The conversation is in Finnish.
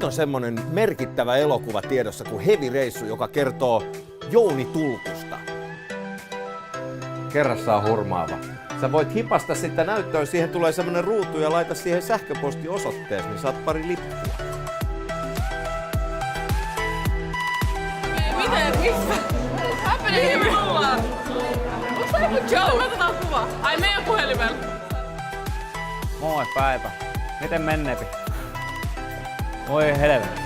on semmonen merkittävä elokuva tiedossa kuin Heavy-reissu, joka kertoo Jouni Tulkusta. Kerrassaan hurmaava. Sä voit hipasta sitä näyttöön, siihen tulee semmonen ruutu ja laita siihen sähköpostiosoitteeseen, niin saat pari lippua. Miten? Missä? Happening me ollaan. Onks tää joku joke? Me otetaan kuva. Ai meidän puhelimella. Moi Päivä. Miten menneepi? Voi helvetti.